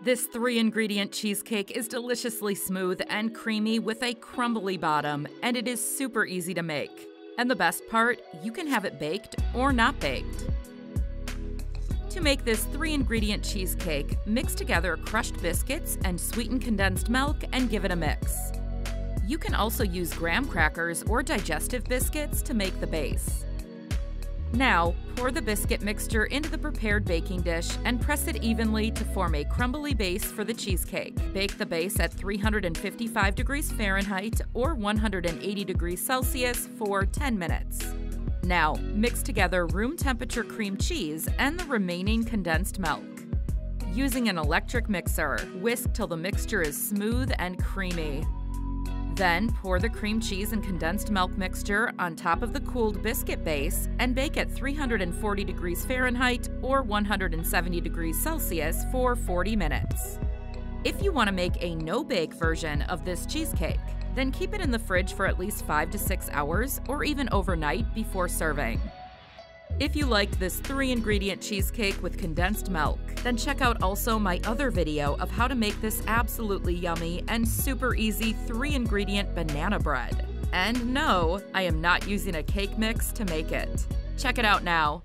This 3-ingredient cheesecake is deliciously smooth and creamy with a crumbly bottom, and it is super easy to make. And the best part, you can have it baked or not baked. To make this 3-ingredient cheesecake, mix together crushed biscuits and sweetened condensed milk and give it a mix. You can also use graham crackers or digestive biscuits to make the base. Now, pour the biscuit mixture into the prepared baking dish and press it evenly to form a crumbly base for the cheesecake. Bake the base at 355 degrees Fahrenheit or 180 degrees Celsius for 10 minutes. Now, mix together room temperature cream cheese and the remaining condensed milk. Using an electric mixer, whisk till the mixture is smooth and creamy. Then pour the cream cheese and condensed milk mixture on top of the cooled biscuit base and bake at 340 degrees Fahrenheit or 170 degrees Celsius for 40 minutes. If you want to make a no-bake version of this cheesecake, then keep it in the fridge for at least 5 to 6 hours or even overnight before serving. If you liked this 3-ingredient cheesecake with condensed milk, then check out also my other video of how to make this absolutely yummy and super easy 3-ingredient banana bread. And no, I am not using a cake mix to make it. Check it out now.